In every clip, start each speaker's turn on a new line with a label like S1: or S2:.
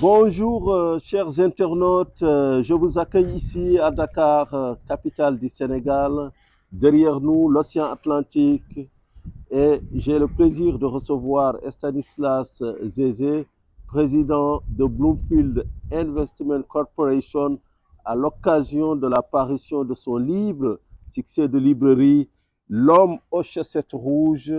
S1: Bonjour, chers internautes. Je vous accueille ici à Dakar, capitale du Sénégal. Derrière nous, l'océan Atlantique. Et j'ai le plaisir de recevoir Stanislas Zézé, président de Bloomfield Investment Corporation, à l'occasion de la parution de son livre, succès de librairie, L'homme aux chaussettes rouges,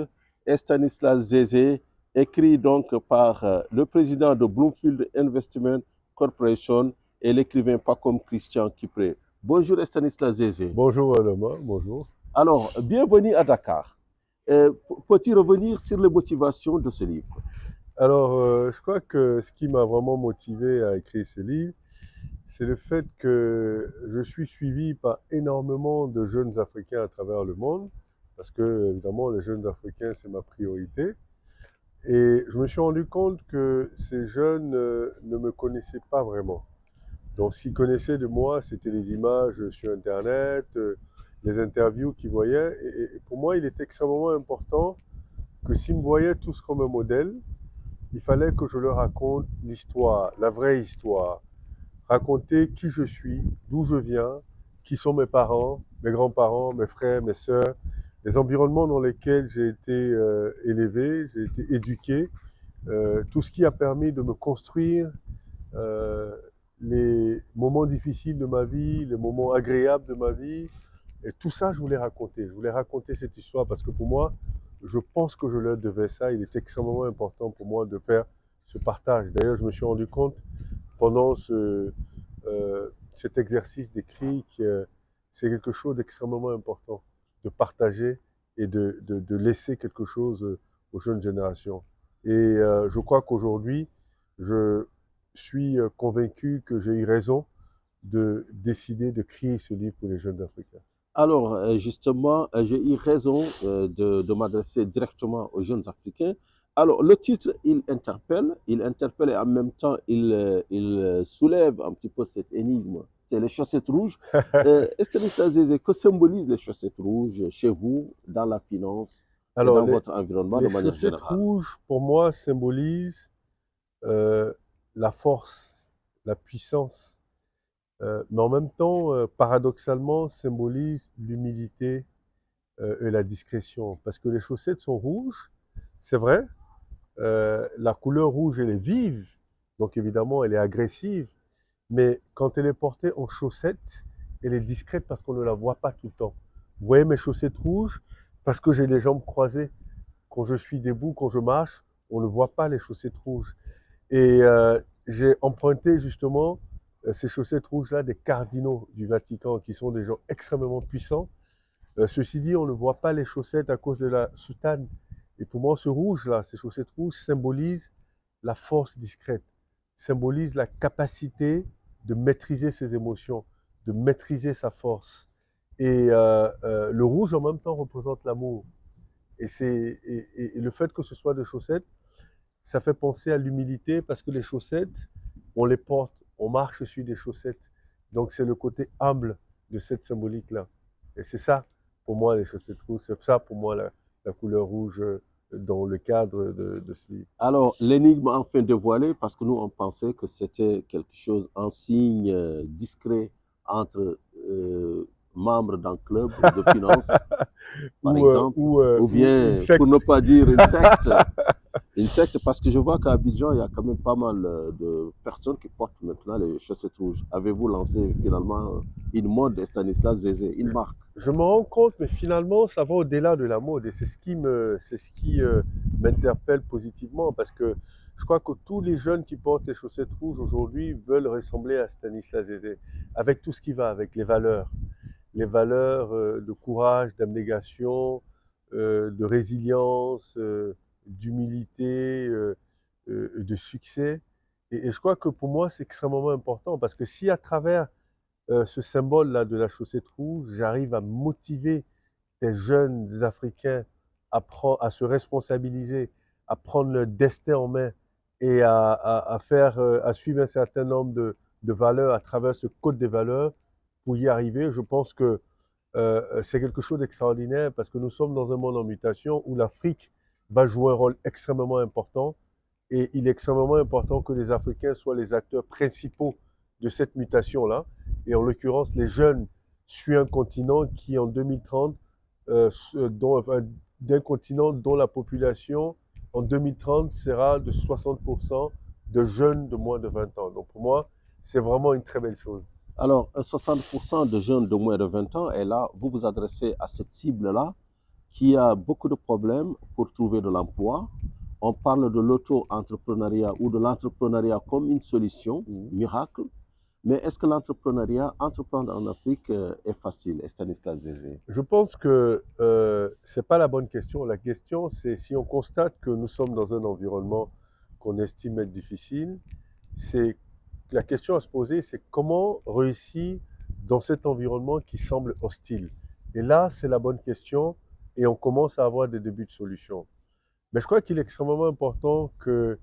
S1: Stanislas Zézé, écrit donc par le président de Bloomfield Investment Corporation et l'écrivain Pacom Christian Kipré. Bonjour Stanislas Zézé.
S2: Bonjour Adama, bonjour.
S1: Alors, bienvenue à Dakar. Peux-tu revenir sur les motivations de ce livre?
S2: Alors, je crois que ce qui m'a vraiment motivé à écrire ce livre, c'est le fait que je suis suivi par énormément de jeunes Africains à travers le monde, parce que, évidemment, les jeunes Africains, c'est ma priorité. Et je me suis rendu compte que ces jeunes ne me connaissaient pas vraiment. Donc, s'ils connaissaient de moi, c'était les images sur Internet, les interviews qu'ils voyaient. Et pour moi, il était extrêmement important que s'ils me voyaient tous comme un modèle, il fallait que je leur raconte l'histoire, la vraie histoire, raconter qui je suis, d'où je viens, qui sont mes parents, mes grands-parents, mes frères, mes sœurs, les environnements dans lesquels j'ai été élevé, j'ai été éduqué, tout ce qui a permis de me construire, euh, les moments difficiles de ma vie, les moments agréables de ma vie. Et tout ça, je voulais raconter. Je voulais raconter cette histoire parce que pour moi, je pense que je leur devais ça. Il est extrêmement important pour moi de faire ce partage. D'ailleurs, je me suis rendu compte pendant cet exercice d'écrit que c'est quelque chose d'extrêmement important de partager et de laisser quelque chose aux jeunes générations. Et je crois qu'aujourd'hui, je suis convaincu que j'ai eu raison de décider de créer ce livre pour les jeunes Africains.
S1: Alors, justement, j'ai eu raison de m'adresser directement aux jeunes Africains. Alors, le titre, il interpelle et en même temps, il soulève un petit peu cette énigme. C'est les chaussettes rouges. Stanislas Zézé, que symbolisent les chaussettes rouges chez vous, dans la finance et
S2: Alors,
S1: dans votre environnement
S2: les
S1: de manière
S2: chaussettes
S1: générale?
S2: rouges, pour moi, symbolisent euh, la force, la puissance, mais en même temps, paradoxalement, symbolisent l'humilité et la discrétion. Parce que les chaussettes sont rouges, c'est vrai, la couleur rouge, elle est vive, donc évidemment, elle est agressive, mais quand elle est portée en chaussettes, elle est discrète parce qu'on ne la voit pas tout le temps. Vous voyez mes chaussettes rouges parce que j'ai les jambes croisées. Quand je suis debout, quand je marche, on ne voit pas les chaussettes rouges. Et j'ai emprunté justement ces chaussettes rouges-là des cardinaux du Vatican, qui sont des gens extrêmement puissants. Ceci dit, on ne voit pas les chaussettes à cause de la soutane. Et pour moi, ce rouge-là, ces chaussettes rouges symbolisent la force discrète, symbolisent la capacité de maîtriser ses émotions, de maîtriser sa force. Et le rouge, en même temps, représente l'amour. Et le fait que ce soit des chaussettes, ça fait penser à l'humilité parce que les chaussettes, on les porte, on marche sur des chaussettes. Donc c'est le côté humble de cette symbolique-là. Et c'est ça, pour moi, les chaussettes rouges. C'est ça, pour moi, la couleur rouge dans le cadre de ce livre.
S1: Alors, l'énigme enfin dévoilée, parce que nous, on pensait que c'était quelque chose, un signe discret entre membres d'un club de finance, par exemple, ou
S2: Ou une
S1: bien, pour
S2: secte.
S1: ne pas dire une secte, parce que je vois qu'à Abidjan, il y a quand même pas mal de personnes qui portent maintenant les chaussettes rouges. Avez-vous lancé finalement une mode Stanislas Zézé, une marque?
S2: Je me rends compte, mais finalement, ça va au-delà de la mode et c'est ce qui m'interpelle positivement parce que je crois que tous les jeunes qui portent les chaussettes rouges aujourd'hui veulent ressembler à Stanislas Zézé, avec tout ce qui va, avec les valeurs de courage, d'abnégation, de résilience, d'humilité, de succès. Et je crois que pour moi, c'est extrêmement important parce que si à travers ce symbole-là de la chaussette rouge, j'arrive à motiver des jeunes Africains à se responsabiliser, à prendre leur destin en main et à suivre un certain nombre de valeurs à travers ce code des valeurs pour y arriver. Je pense que c'est quelque chose d'extraordinaire parce que nous sommes dans un monde en mutation où l'Afrique va jouer un rôle extrêmement important Et il est extrêmement important que les Africains soient les acteurs principaux de cette mutation-là. Et en l'occurrence, les jeunes suivent un continent qui, en 2030, d'un continent dont la population, en 2030, sera de 60% de jeunes de moins de 20 ans. Donc pour moi, c'est vraiment une très belle chose.
S1: Alors, 60% de jeunes de moins de 20 ans, et là, vous vous adressez à cette cible-là qui a beaucoup de problèmes pour trouver de l'emploi. On parle de l'auto-entrepreneuriat ou de l'entrepreneuriat comme une solution miracle. Mais est-ce que entreprendre en Afrique est facile, Stanislas Zézé?
S2: Je pense que ce n'est pas la bonne question. La question, c'est si on constate que nous sommes dans un environnement qu'on estime être difficile, c'est la question à se poser, c'est comment réussir dans cet environnement qui semble hostile. Et là, c'est la bonne question et on commence à avoir des débuts de solutions. Mais je crois qu'il est extrêmement important que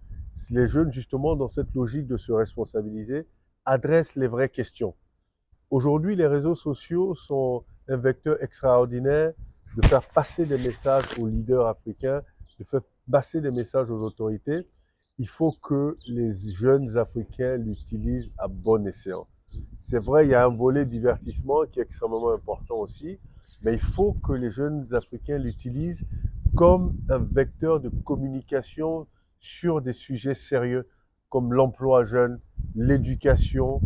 S2: les jeunes, justement, dans cette logique de se responsabiliser, adressent les vraies questions. Aujourd'hui, les réseaux sociaux sont un vecteur extraordinaire de faire passer des messages aux leaders africains, de faire passer des messages aux autorités. Il faut que les jeunes Africains l'utilisent à bon escient. C'est vrai, il y a un volet divertissement qui est extrêmement important aussi, mais il faut que les jeunes Africains l'utilisent comme un vecteur de communication sur des sujets sérieux comme l'emploi jeune, l'éducation,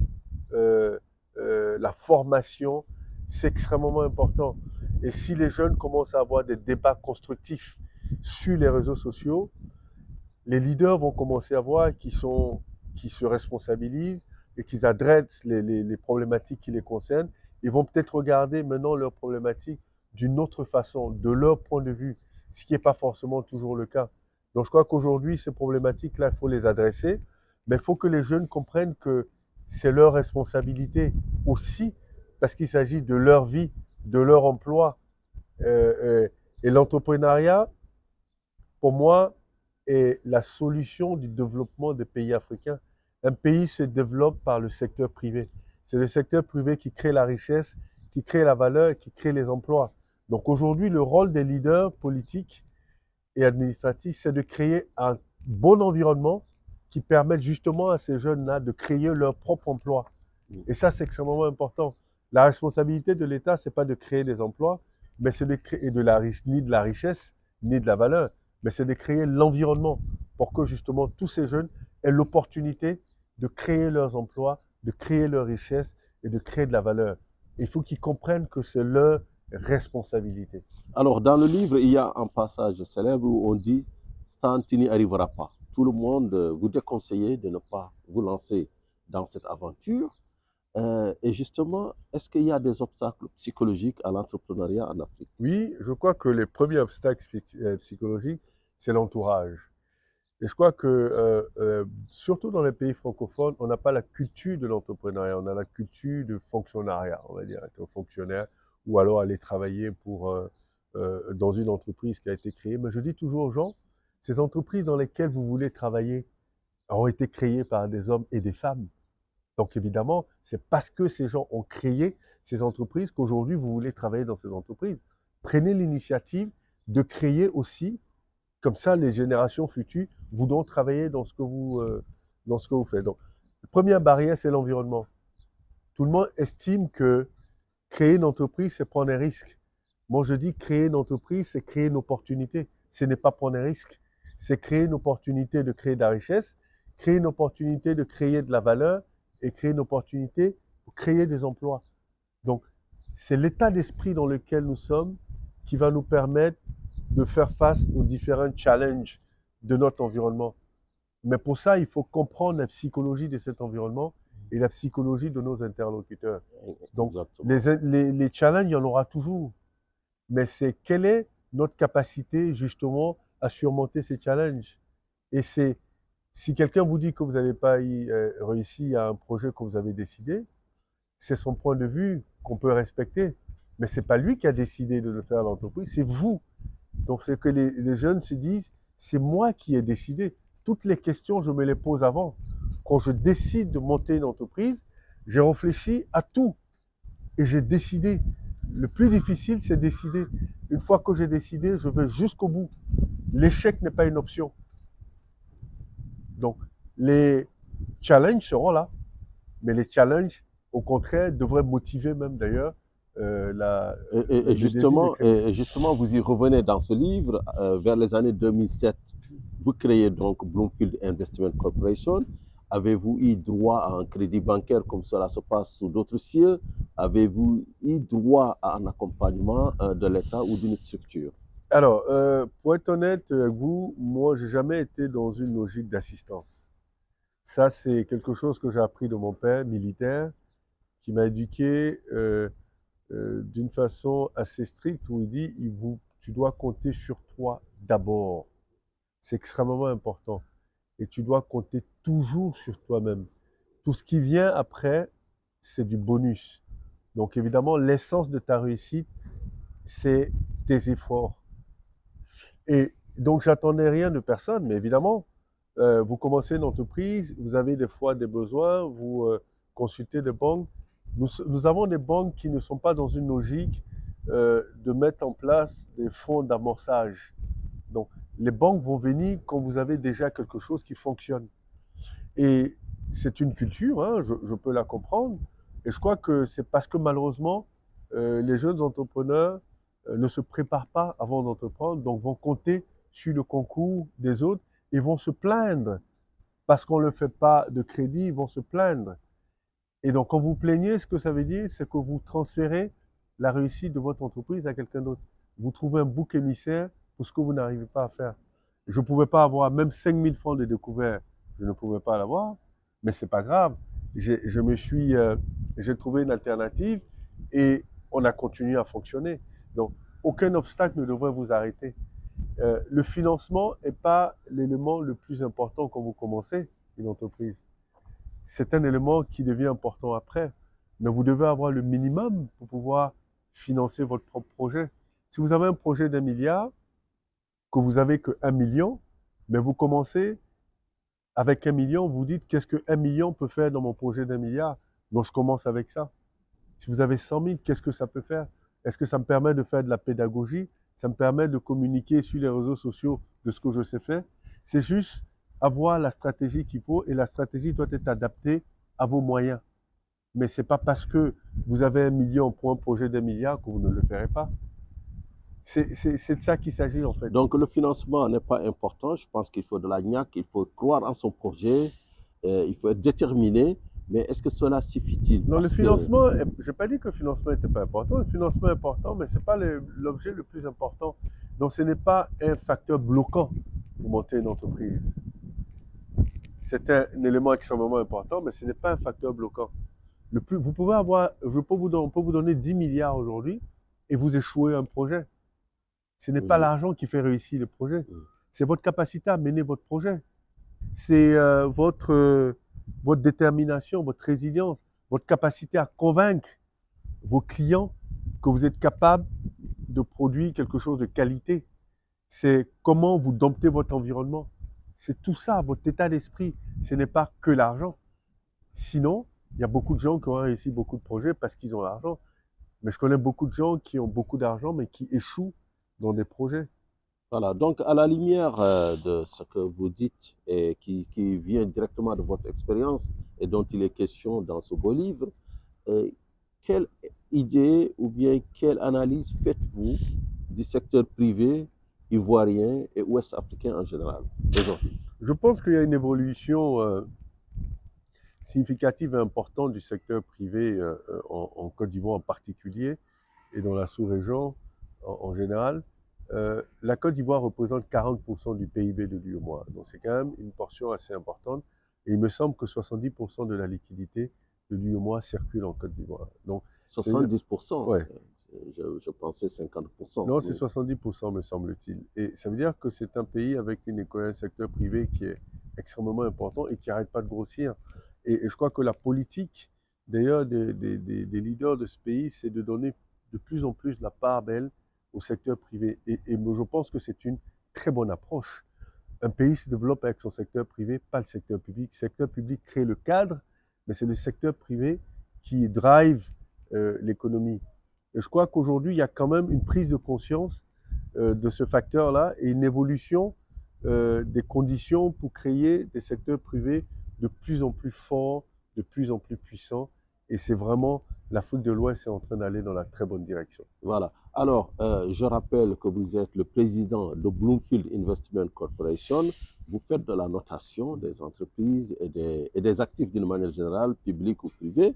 S2: la formation, c'est extrêmement important. Et si les jeunes commencent à avoir des débats constructifs sur les réseaux sociaux, les leaders vont commencer à voir qu'ils se responsabilisent et qu'ils adressent les problématiques qui les concernent. Ils vont peut-être regarder maintenant leurs problématiques d'une autre façon, de leur point de vue, ce qui n'est pas forcément toujours le cas. Donc je crois qu'aujourd'hui, ces problématiques-là, il faut les adresser, mais il faut que les jeunes comprennent que c'est leur responsabilité aussi, parce qu'il s'agit de leur vie, de leur emploi. Et l'entrepreneuriat, pour moi, est la solution du développement des pays africains. Un pays se développe par le secteur privé. C'est le secteur privé qui crée la richesse, qui crée la valeur, qui crée les emplois. Donc aujourd'hui, le rôle des leaders politiques et administratifs, c'est de créer un bon environnement qui permette justement à ces jeunes-là de créer leur propre emploi. Et ça, c'est extrêmement important. La responsabilité de l'État, ce n'est pas de créer des emplois, mais c'est de créer ni de la richesse, ni de la valeur, mais c'est de créer l'environnement pour que justement tous ces jeunes aient l'opportunité de créer leurs emplois, de créer leur richesse et de créer de la valeur. Il faut qu'ils comprennent que c'est leur responsabilité.
S1: Alors, dans le livre, il y a un passage célèbre où on dit « Stan, tu n'y arriveras pas ». Tout le monde vous déconseille de ne pas vous lancer dans cette aventure. Et justement, est-ce qu'il y a des obstacles psychologiques à l'entrepreneuriat en Afrique?
S2: Oui, je crois que les premiers obstacles psychologiques, c'est l'entourage. Et je crois que, surtout dans les pays francophones, on n'a pas la culture de l'entrepreneuriat, on a la culture du fonctionnariat, on va dire, être fonctionnaire, ou alors aller travailler dans une entreprise qui a été créée. Mais je dis toujours aux gens, ces entreprises dans lesquelles vous voulez travailler ont été créées par des hommes et des femmes. Donc évidemment, c'est parce que ces gens ont créé ces entreprises qu'aujourd'hui vous voulez travailler dans ces entreprises. Prenez l'initiative de créer aussi, comme ça les générations futures voudront travailler dans ce que vous faites. Donc, la première barrière, c'est l'environnement. Tout le monde estime que créer une entreprise, c'est prendre un risque. Moi, je dis créer une entreprise, c'est créer une opportunité. Ce n'est pas prendre un risque. C'est créer une opportunité de créer de la richesse, créer une opportunité de créer de la valeur, et créer une opportunité pour créer des emplois. Donc, c'est l'état d'esprit dans lequel nous sommes qui va nous permettre de faire face aux différents challenges de notre environnement. Mais pour ça, il faut comprendre la psychologie de cet environnement et la psychologie de nos interlocuteurs. Donc, les challenges, il y en aura toujours. Mais c'est quelle est notre capacité justement à surmonter ces challenges. Et c'est si quelqu'un vous dit que vous n'avez pas réussi à un projet que vous avez décidé, c'est son point de vue qu'on peut respecter. Mais ce n'est pas lui qui a décidé de le faire à l'entreprise, c'est vous. Donc, c'est que les jeunes se disent, c'est moi qui ai décidé. Toutes les questions, je me les pose avant. Quand je décide de monter une entreprise, j'ai réfléchi à tout et j'ai décidé. Le plus difficile, c'est décider. Une fois que j'ai décidé, je vais jusqu'au bout. L'échec n'est pas une option. Donc, les challenges seront là, mais les challenges, au contraire, devraient motiver même d'ailleurs le désir de créer.
S1: Et justement, vous y revenez dans ce livre, vers les années 2007, vous créez donc Bloomfield Investment Corporation. Avez-vous eu droit à un crédit bancaire comme cela se passe sous d'autres cieux? Avez-vous eu droit à un accompagnement de l'État ou d'une structure?
S2: Alors, pour être honnête avec vous, moi, j'ai jamais été dans une logique d'assistance. Ça, c'est quelque chose que j'ai appris de mon père militaire, qui m'a éduqué d'une façon assez stricte, où il dit, tu dois compter sur toi d'abord. C'est extrêmement important. Et tu dois compter toujours sur toi-même. Tout ce qui vient après, c'est du bonus. Donc évidemment, l'essence de ta réussite, c'est tes efforts. Et donc, j'attendais rien de personne, mais évidemment, vous commencez une entreprise, vous avez des fois des besoins, vous consultez des banques. Nous avons des banques qui ne sont pas dans une logique de mettre en place des fonds d'amorçage. Donc, les banques vont venir quand vous avez déjà quelque chose qui fonctionne. Et c'est une culture, hein, je peux la comprendre. Et je crois que c'est parce que malheureusement, les jeunes entrepreneurs ne se préparent pas avant d'entreprendre, donc vont compter sur le concours des autres et vont se plaindre parce qu'on ne fait pas de crédit, ils vont se plaindre. Et donc, quand vous plaignez, ce que ça veut dire, c'est que vous transférez la réussite de votre entreprise à quelqu'un d'autre. Vous trouvez un bouc émissaire pour ce que vous n'arrivez pas à faire. Je ne pouvais pas avoir même 5 000 francs de découvert, je ne pouvais pas l'avoir, mais ce n'est pas grave. J'ai trouvé une alternative et on a continué à fonctionner. Donc, aucun obstacle ne devrait vous arrêter. Le financement n'est pas l'élément le plus important quand vous commencez une entreprise. C'est un élément qui devient important après. Mais vous devez avoir le minimum pour pouvoir financer votre propre projet. Si vous avez un projet d'1 milliard, que vous avez que 1 million, mais vous commencez avec 1 million, vous dites qu'est-ce que 1 million peut faire dans mon projet d'1 milliard? Donc je commence avec ça. Si vous avez 100 000, qu'est-ce que ça peut faire? Est-ce que ça me permet de faire de la pédagogie? Ça me permet de communiquer sur les réseaux sociaux de ce que je sais faire? C'est juste avoir la stratégie qu'il faut et la stratégie doit être adaptée à vos moyens. Mais ce n'est pas parce que vous avez 1 million pour un projet d'1 milliard que vous ne le ferez pas. C'est de ça qu'il s'agit en fait.
S1: Donc le financement n'est pas important. Je pense qu'il faut de la niaque, il faut croire en son projet, il faut être déterminé. Mais est-ce que cela suffit-il?
S2: Non, le financement, je n'ai pas dit que le financement n'était pas important. Le financement est important, mais ce n'est pas l'objet le plus important. Donc ce n'est pas un facteur bloquant pour monter une entreprise. C'est un élément extrêmement important, mais ce n'est pas un facteur bloquant. Vous pouvez avoir, on peut vous donner 10 milliards aujourd'hui et vous échouez un projet. Ce n'est pas l'argent qui fait réussir le projet. C'est votre capacité à mener votre projet. C'est votre détermination, votre résilience, votre capacité à convaincre vos clients que vous êtes capable de produire quelque chose de qualité. C'est comment vous domptez votre environnement. C'est tout ça, votre état d'esprit. Ce n'est pas que l'argent. Sinon, il y a beaucoup de gens qui ont réussi beaucoup de projets parce qu'ils ont l'argent. Mais je connais beaucoup de gens qui ont beaucoup d'argent mais qui échouent dans des projets.
S1: Voilà, donc à la lumière de ce que vous dites et qui vient directement de votre expérience et dont il est question dans ce beau livre, quelle idée ou bien quelle analyse faites-vous du secteur privé ivoirien et ouest-africain en général aujourd'hui?
S2: Je pense qu'il y a une évolution significative et importante du secteur privé en Côte d'Ivoire en particulier et dans la sous-région en général. La Côte d'Ivoire représente 40% du PIB de l'UEMOA, donc c'est quand même une portion assez importante. Et il me semble que 70% de la liquidité de l'UEMOA circule en Côte d'Ivoire. Donc
S1: 70%,
S2: ouais.
S1: Je pensais 50%.
S2: Non, c'est 70% me semble-t-il. Et ça veut dire que c'est un pays avec un secteur privé qui est extrêmement important et qui n'arrête pas de grossir. Et je crois que la politique, d'ailleurs, des leaders de ce pays, c'est de donner de plus en plus la part belle au secteur privé. Et je pense que c'est une très bonne approche. Un pays se développe avec son secteur privé, pas le secteur public. Le secteur public crée le cadre, mais c'est le secteur privé qui drive l'économie. Et je crois qu'aujourd'hui, il y a quand même une prise de conscience de ce facteur-là et une évolution des conditions pour créer des secteurs privés de plus en plus forts, de plus en plus puissants. Et c'est vraiment, l'Afrique de l'Ouest est en train d'aller dans la très bonne direction.
S1: Voilà. Alors, je rappelle que vous êtes le président de Bloomfield Investment Corporation. Vous faites de la notation des entreprises et des actifs d'une manière générale, publics ou privés.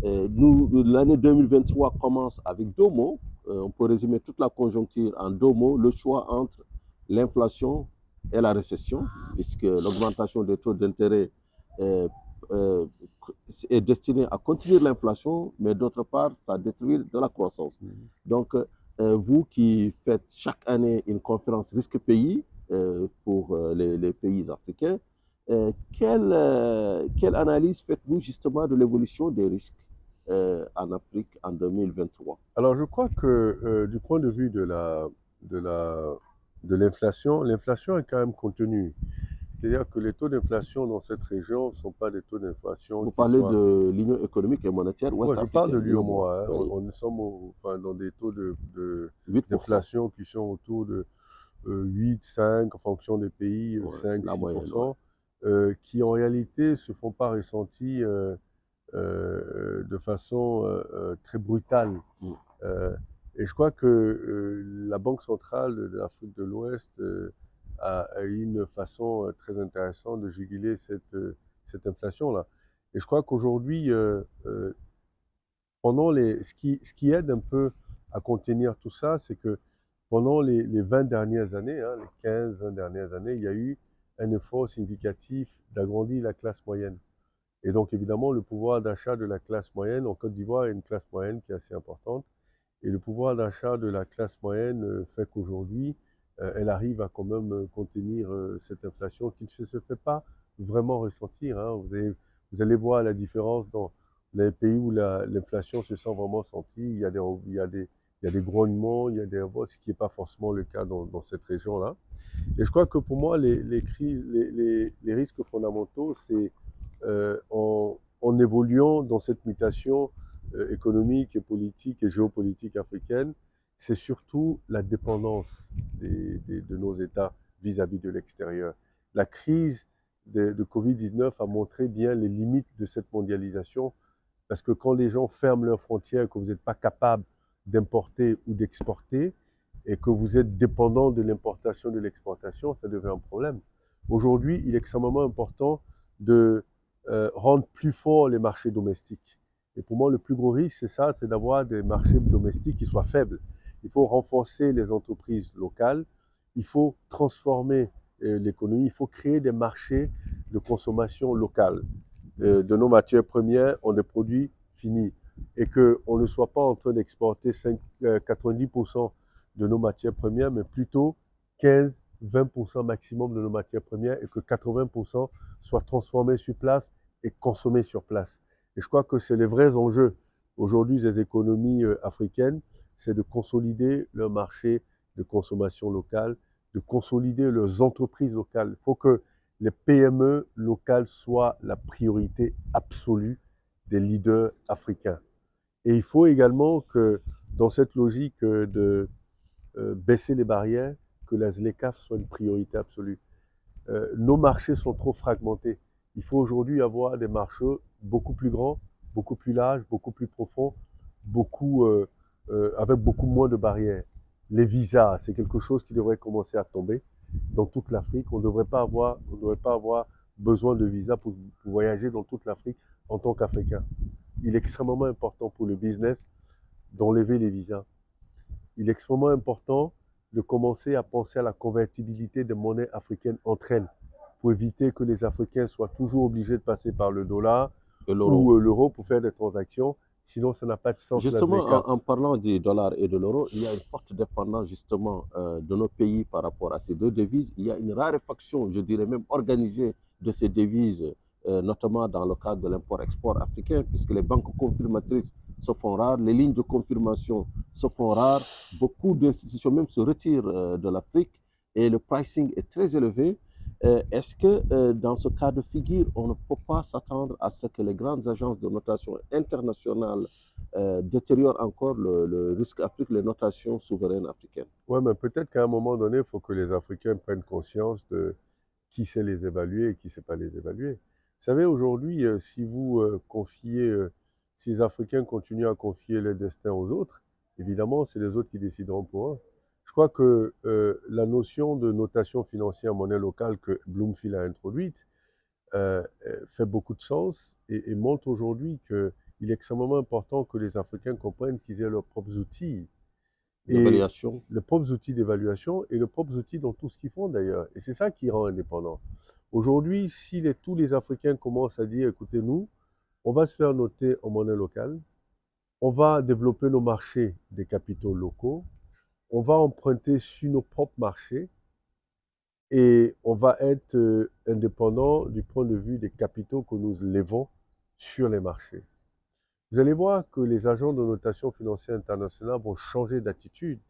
S1: L'année 2023 commence avec deux mots. On peut résumer toute la conjoncture en deux mots. Le choix entre l'inflation et la récession, puisque l'augmentation des taux d'intérêt est, euh, est destinée à contenir l'inflation, mais d'autre part, ça détruit de la croissance. Donc, vous qui faites chaque année une conférence risque pays pour les pays africains, quelle analyse faites-vous justement de l'évolution des risques en Afrique en 2023?
S2: Alors, je crois que du point de vue de l'inflation, l'inflation est quand même contenue. C'est-à-dire que les taux d'inflation dans cette région ne sont pas des taux d'inflation
S1: Vous
S2: qui
S1: parlez
S2: soient...
S1: de l'Union économique et monétaire
S2: Moi, je parle de
S1: ouest-africaine,
S2: l'UEMOA. Hein.
S1: oui,
S2: On sommes enfin, dans des taux
S1: 8%,
S2: d'inflation qui sont autour de 8, 5, en fonction des pays,
S1: ouais,
S2: 5,
S1: la moyenne. Ouais.
S2: 6%, qui en réalité ne se font pas ressentir de façon très brutale.
S1: Mm.
S2: Et je crois que la Banque centrale de l'Afrique de l'Ouest a une façon très intéressante de juguler cette inflation-là. Et je crois qu'aujourd'hui, ce qui aide un peu à contenir tout ça, c'est que pendant les 20 dernières années, hein, les 15, 20 dernières années, il y a eu un effort significatif d'agrandir la classe moyenne. Et donc, évidemment, le pouvoir d'achat de la classe moyenne, en Côte d'Ivoire, il y a une classe moyenne qui est assez importante. Et le pouvoir d'achat de la classe moyenne fait qu'aujourd'hui, elle arrive à quand même contenir cette inflation qui ne se fait pas vraiment ressentir. Hein. Vous allez voir la différence dans les pays où l'inflation se sent vraiment sentie. Il y a des grognements, il y a ce qui n'est pas forcément le cas dans cette région-là. Et je crois que pour moi, les risques fondamentaux, c'est en évoluant dans cette mutation économique et politique et géopolitique africaine, c'est surtout la dépendance de nos États vis-à-vis de l'extérieur. La crise de Covid-19 a montré bien les limites de cette mondialisation, parce que quand les gens ferment leurs frontières, que vous n'êtes pas capable d'importer ou d'exporter, et que vous êtes dépendant de l'importation, de l'exportation, ça devient un problème. Aujourd'hui, il est extrêmement important de rendre plus forts les marchés domestiques. Et pour moi, le plus gros risque, c'est ça, c'est d'avoir des marchés domestiques qui soient faibles. Il faut renforcer les entreprises locales, il faut transformer l'économie, il faut créer des marchés de consommation locale de nos matières premières en des produits finis et qu'on ne soit pas en train d'exporter 90% de nos matières premières, mais plutôt 15-20% maximum de nos matières premières et que 80% soient transformés sur place et consommés sur place. Et je crois que c'est les vrais enjeux aujourd'hui des économies africaines, c'est de consolider leur marché de consommation locale, de consolider leurs entreprises locales. Il faut que les PME locales soient la priorité absolue des leaders africains. Et il faut également que dans cette logique de baisser les barrières, que la ZLECAf soit une priorité absolue. Nos marchés sont trop fragmentés. Il faut aujourd'hui avoir des marchés beaucoup plus grands, beaucoup plus larges, beaucoup plus profonds, avec beaucoup moins de barrières. Les visas, c'est quelque chose qui devrait commencer à tomber dans toute l'Afrique. On ne devrait pas avoir besoin de visa pour voyager dans toute l'Afrique en tant qu'Africain. Il est extrêmement important pour le business d'enlever les visas. Il est extrêmement important de commencer à penser à la convertibilité des monnaies africaines entre elles pour éviter que les Africains soient toujours obligés de passer par le dollar ou l'euro pour faire des transactions. Sinon, ça n'a pas de sens.
S1: Justement, en parlant du dollar et de l'euro, il y a une forte dépendance justement de nos pays par rapport à ces deux devises. Il y a une raréfaction, je dirais même organisée, de ces devises, notamment dans le cadre de l'import-export africain, puisque les banques confirmatrices se font rares, les lignes de confirmation se font rares, beaucoup d'institutions même se retirent de l'Afrique et le pricing est très élevé. Est-ce que dans ce cas de figure, on ne peut pas s'attendre à ce que les grandes agences de notation internationales détériore encore le risque Afrique, les notations souveraines africaines.
S2: Ouais, mais peut-être qu'à un moment donné, il faut que les Africains prennent conscience de qui sait les évaluer et qui ne sait pas les évaluer. Vous savez, aujourd'hui, si vous confiez, si les Africains continuent à confier le destin aux autres, évidemment, c'est les autres qui décideront pour eux. Je crois que la notion de notation financière en monnaie locale que Bloomfield a introduite fait beaucoup de sens et montre aujourd'hui qu'il est extrêmement important que les Africains comprennent qu'ils aient leurs propres outils
S1: D'évaluation.
S2: les propres outils d'évaluation et les propres outils dans tout ce qu'ils font d'ailleurs. Et c'est ça qui rend indépendant. Aujourd'hui, si tous les Africains commencent à dire, écoutez, nous, on va se faire noter en monnaie locale, on va développer nos marchés des capitaux locaux, on va emprunter sur nos propres marchés et on va être indépendant du point de vue des capitaux que nous levons sur les marchés. Vous allez voir que les agents de notation financière internationale vont changer d'attitude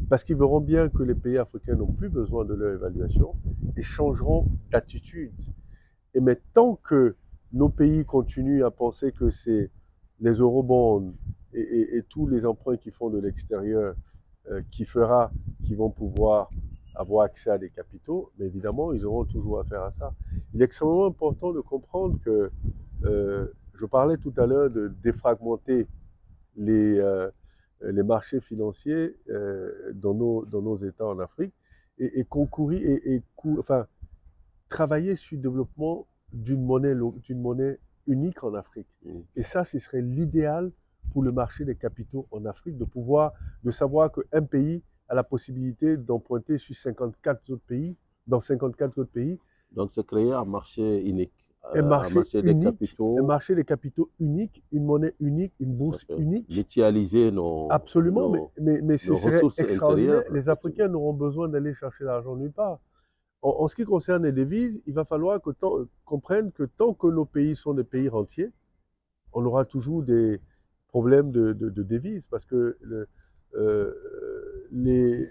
S2: parce qu'ils verront bien que les pays africains n'ont plus besoin de leur évaluation et changeront d'attitude. Et mais tant que nos pays continuent à penser que c'est les eurobonds et tous les emprunts qu'ils font de l'extérieur qui vont pouvoir avoir accès à des capitaux, mais évidemment, ils auront toujours affaire à ça. Il est extrêmement important de comprendre que je parlais tout à l'heure de défragmenter les marchés financiers dans nos États en Afrique et concourir enfin, travailler sur le développement d'une monnaie unique en Afrique. Et ça, ce serait l'idéal pour le marché des capitaux en Afrique, de savoir qu'un pays a la possibilité d'emprunter sur 54 autres pays, dans 54 autres pays.
S1: Donc, c'est créer un marché unique.
S2: Un marché des capitaux unique, une monnaie unique, une bourse unique.
S1: Mutualiser nos
S2: Absolument, mais ce serait extraordinaire. Les Africains n'auront besoin d'aller chercher l'argent nulle part. En ce qui concerne les devises, il va falloir qu'on comprenne que tant que nos pays sont des pays rentiers, on aura toujours des problèmes de devises parce que les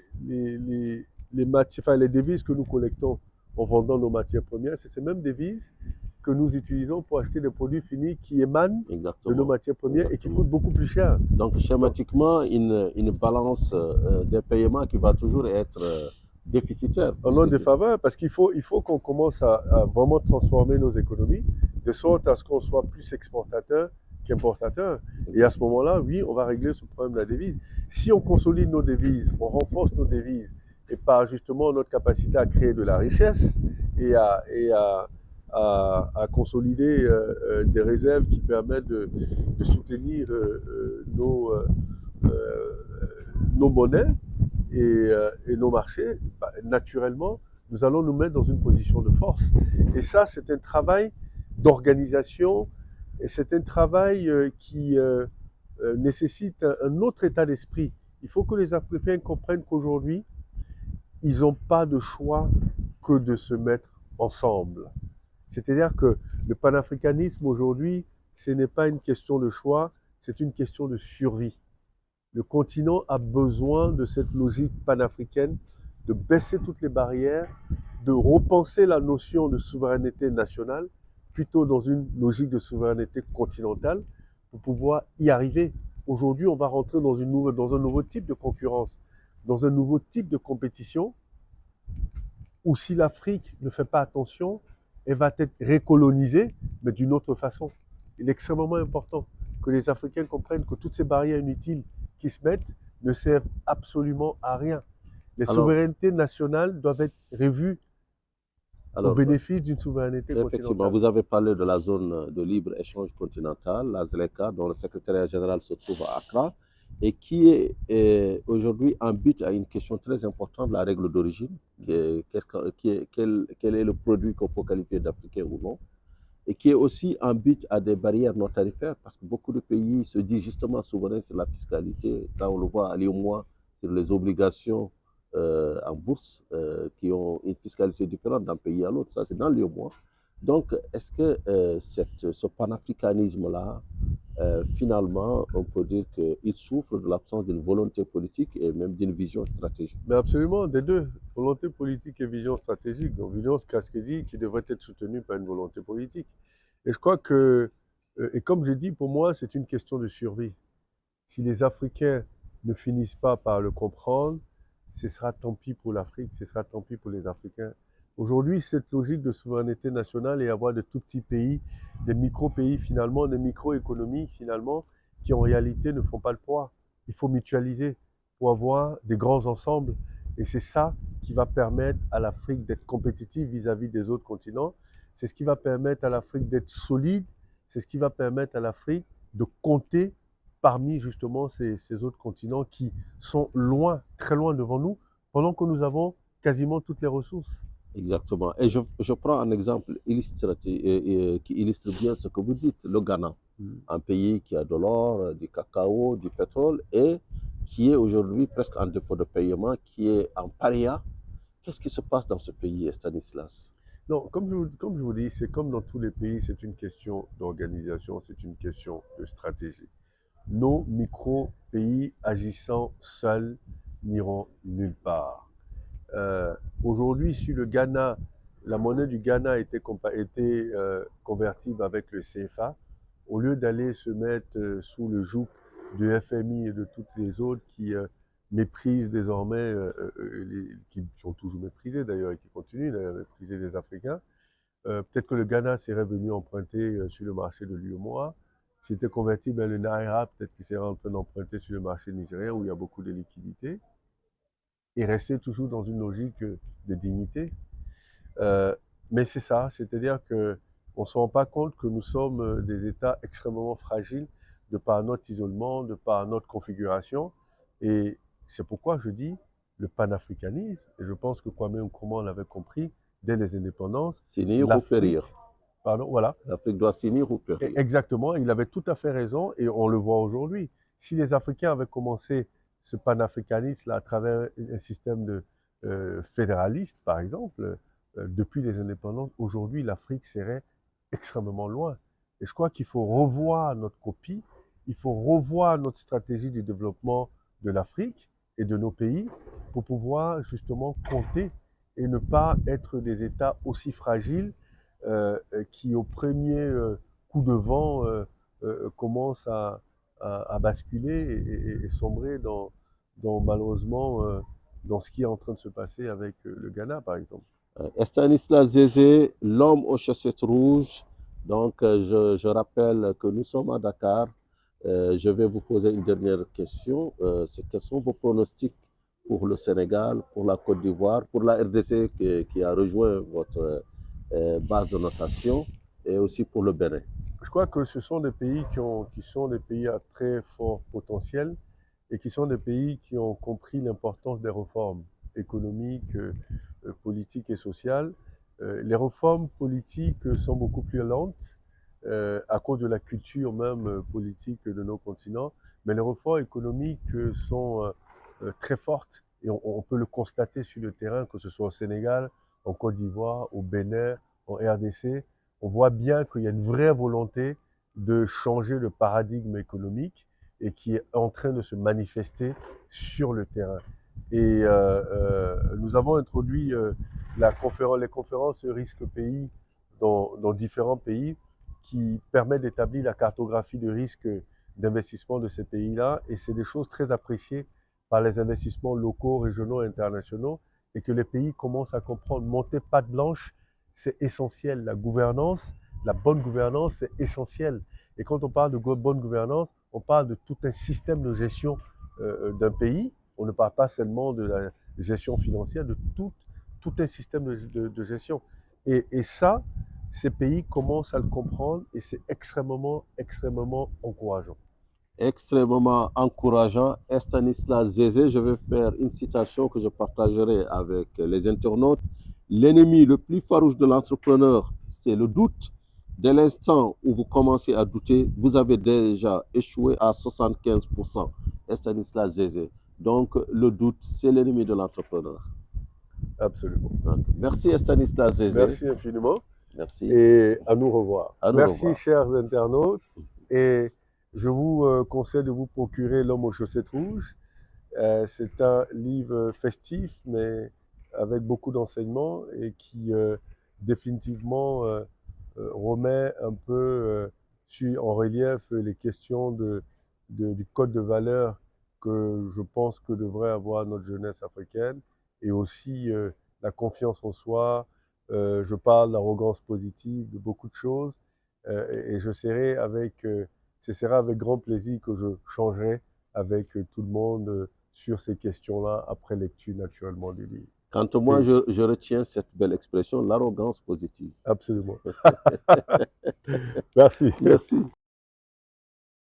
S2: devises que nous collectons en vendant nos matières premières, c'est ces mêmes devises que nous utilisons pour acheter des produits finis qui émanent de nos matières premières et qui coûtent beaucoup plus cher.
S1: Donc, schématiquement, une balance des paiements qui va toujours être déficitaire.
S2: En notre défaveur, parce qu'il faut qu'on commence à vraiment transformer nos économies de sorte à ce qu'on soit plus exportateur qu'importateur. Et à ce moment-là, oui, on va régler ce problème de la devise. Si on consolide nos devises, on renforce nos devises et par justement notre capacité à créer de la richesse et à consolider des réserves qui permettent de soutenir nos monnaies et nos marchés, bah, naturellement, nous allons nous mettre dans une position de force. Et ça, c'est un travail d'organisation et c'est un travail qui nécessite un autre état d'esprit. Il faut que les Africains comprennent qu'aujourd'hui, ils n'ont pas de choix que de se mettre ensemble. C'est-à-dire que le panafricanisme aujourd'hui, ce n'est pas une question de choix, c'est une question de survie. Le continent a besoin de cette logique panafricaine, de baisser toutes les barrières, de repenser la notion de souveraineté nationale, plutôt dans une logique de souveraineté continentale, pour pouvoir y arriver. Aujourd'hui, on va rentrer dans un nouveau type de concurrence, dans un nouveau type de compétition, où si l'Afrique ne fait pas attention, elle va être récolonisée, mais d'une autre façon. Il est extrêmement important que les Africains comprennent que toutes ces barrières inutiles qui se mettent ne servent absolument à rien. Les souverainetés nationales doivent être revues au bénéfice d'une souveraineté continentale.
S1: Vous avez parlé de la zone de libre-échange continentale, la ZLECA, dont le secrétariat général se trouve à Accra, et qui est aujourd'hui en but à une question très importante, la règle d'origine, quel est le produit qu'on peut qualifier d'africain ou non, et qui est aussi en but à des barrières non tarifaires, parce que beaucoup de pays se disent justement souverains sur la fiscalité. Là, on le voit à l'IOMOA, sur les obligations en bourse qui ont une fiscalité différente d'un pays à l'autre. Ça, c'est dans l'IOMOA. Donc, est-ce que ce panafricanisme-là, finalement, on peut dire qu'il souffre de l'absence d'une volonté politique et même d'une vision stratégique?
S2: Mais absolument, des deux, volonté politique et vision stratégique. Donc, vision stratégique qui devrait être soutenue par une volonté politique. Et je crois que, et comme je dis, pour moi, c'est une question de survie. Si les Africains ne finissent pas par le comprendre, ce sera tant pis pour l'Afrique, ce sera tant pis pour les Africains. Aujourd'hui, cette logique de souveraineté nationale et avoir de tout petits pays, des micro-pays finalement, des micro-économies finalement, qui en réalité ne font pas le poids. Il faut mutualiser pour avoir des grands ensembles. Et c'est ça qui va permettre à l'Afrique d'être compétitive vis-à-vis des autres continents. C'est ce qui va permettre à l'Afrique d'être solide. C'est ce qui va permettre à l'Afrique de compter parmi justement ces autres continents qui sont loin, très loin devant nous, pendant que nous avons quasiment toutes les ressources.
S1: Exactement. Et je prends un exemple qui illustre bien ce que vous dites, le Ghana, un pays qui a de l'or, du cacao, du pétrole et qui est aujourd'hui presque en défaut de paiement, qui est en paria. Qu'est-ce qui se passe dans ce pays, Stanislas?
S2: Non, comme je vous dis, c'est comme dans tous les pays, c'est une question d'organisation, c'est une question de stratégie. Nos micro-pays agissant seuls n'iront nulle part. Aujourd'hui, si le Ghana, la monnaie du Ghana était convertible avec le CFA, au lieu d'aller se mettre sous le joug du FMI et de toutes les autres qui méprisent désormais, qui sont toujours méprisés d'ailleurs et qui continuent à mépriser les Africains, peut-être que le Ghana serait venu emprunter sur le marché de l'UEMOA. S'il était converti, ben, le Naira, peut-être qu'il serait en train d'emprunter sur le marché nigérien où il y a beaucoup de liquidités et rester toujours dans une logique de dignité. Mais c'est ça, c'est-à-dire qu'on ne se rend pas compte que nous sommes des États extrêmement fragiles de par notre isolement, de par notre configuration. Et c'est pourquoi je dis le panafricanisme, et je pense que Kwame Nkrumah l'avait compris dès les indépendances,
S1: S'unir ou
S2: l'Afrique,
S1: périr.
S2: pardon, voilà,
S1: L'Afrique doit s'unir ou périr.
S2: exactement, il avait tout à fait raison et on le voit aujourd'hui. Si les Africains avaient commencé ce panafricanisme à travers un système de fédéraliste, par exemple, depuis les indépendances, aujourd'hui l'Afrique serait extrêmement loin. Et je crois qu'il faut revoir notre copie, il faut revoir notre stratégie du développement de l'Afrique et de nos pays pour pouvoir justement compter et ne pas être des États aussi fragiles qui au premier coup de vent commence à basculer et sombrer malheureusement dans ce qui est en train de se passer avec le Ghana, par exemple.
S1: Stanislas Zézé, l'homme aux chaussettes rouges. Donc, je rappelle que nous sommes à Dakar. Je vais vous poser une dernière question. C'est quels sont vos pronostics pour le Sénégal, pour la Côte d'Ivoire, pour la RDC qui a rejoint votre base de notation et aussi pour le Bénin?
S2: Je crois que ce sont des pays qui sont des pays à très fort potentiel et qui sont des pays qui ont compris l'importance des réformes économiques, politiques et sociales. Les réformes politiques sont beaucoup plus lentes à cause de la culture même politique de nos continents, mais les réformes économiques sont très fortes et on peut le constater sur le terrain, que ce soit au Sénégal, en Côte d'Ivoire, au Bénin, en RDC. On voit bien qu'il y a une vraie volonté de changer le paradigme économique et qui est en train de se manifester sur le terrain. Et nous avons introduit les conférences risque pays dans différents pays qui permettent d'établir la cartographie de risque d'investissement de ces pays-là. Et c'est des choses très appréciées par les investissements locaux, régionaux et internationaux et que les pays commencent à comprendre. Monter patte blanche, c'est essentiel. La gouvernance, la bonne gouvernance, c'est essentiel. Et quand on parle de bonne gouvernance, on parle de tout un système de gestion d'un pays. On ne parle pas seulement de la gestion financière, de tout un système de gestion. Et ça, ces pays commencent à le comprendre et c'est extrêmement, extrêmement encourageant.
S1: Extrêmement encourageant. Stanislas Zézé, je vais faire une citation que je partagerai avec les internautes. L'ennemi le plus farouche de l'entrepreneur, c'est le doute. Dès l'instant où vous commencez à douter, vous avez déjà échoué à 75%. Stanislas Zézé. Donc, le doute, c'est l'ennemi de l'entrepreneur.
S2: Absolument.
S1: Donc, merci Stanislas Zézé.
S2: Merci infiniment.
S1: Merci.
S2: Et à nous revoir.
S1: À nous
S2: Merci,
S1: revoir.
S2: chers internautes. Et je vous conseille de vous procurer L'Homme aux chaussettes rouges. C'est un livre festif, mais avec beaucoup d'enseignements et qui définitivement remet un peu en relief les questions du code de valeurs que je pense que devrait avoir notre jeunesse africaine, et aussi la confiance en soi. Je parle d'arrogance positive, de beaucoup de choses, et ce sera avec grand plaisir que je changerai avec tout le monde sur ces questions-là, après lecture naturellement du livre.
S1: Quant à moi,
S2: Peace.
S1: je retiens cette belle expression, l'arrogance positive.
S2: Absolument. Merci.
S1: Merci.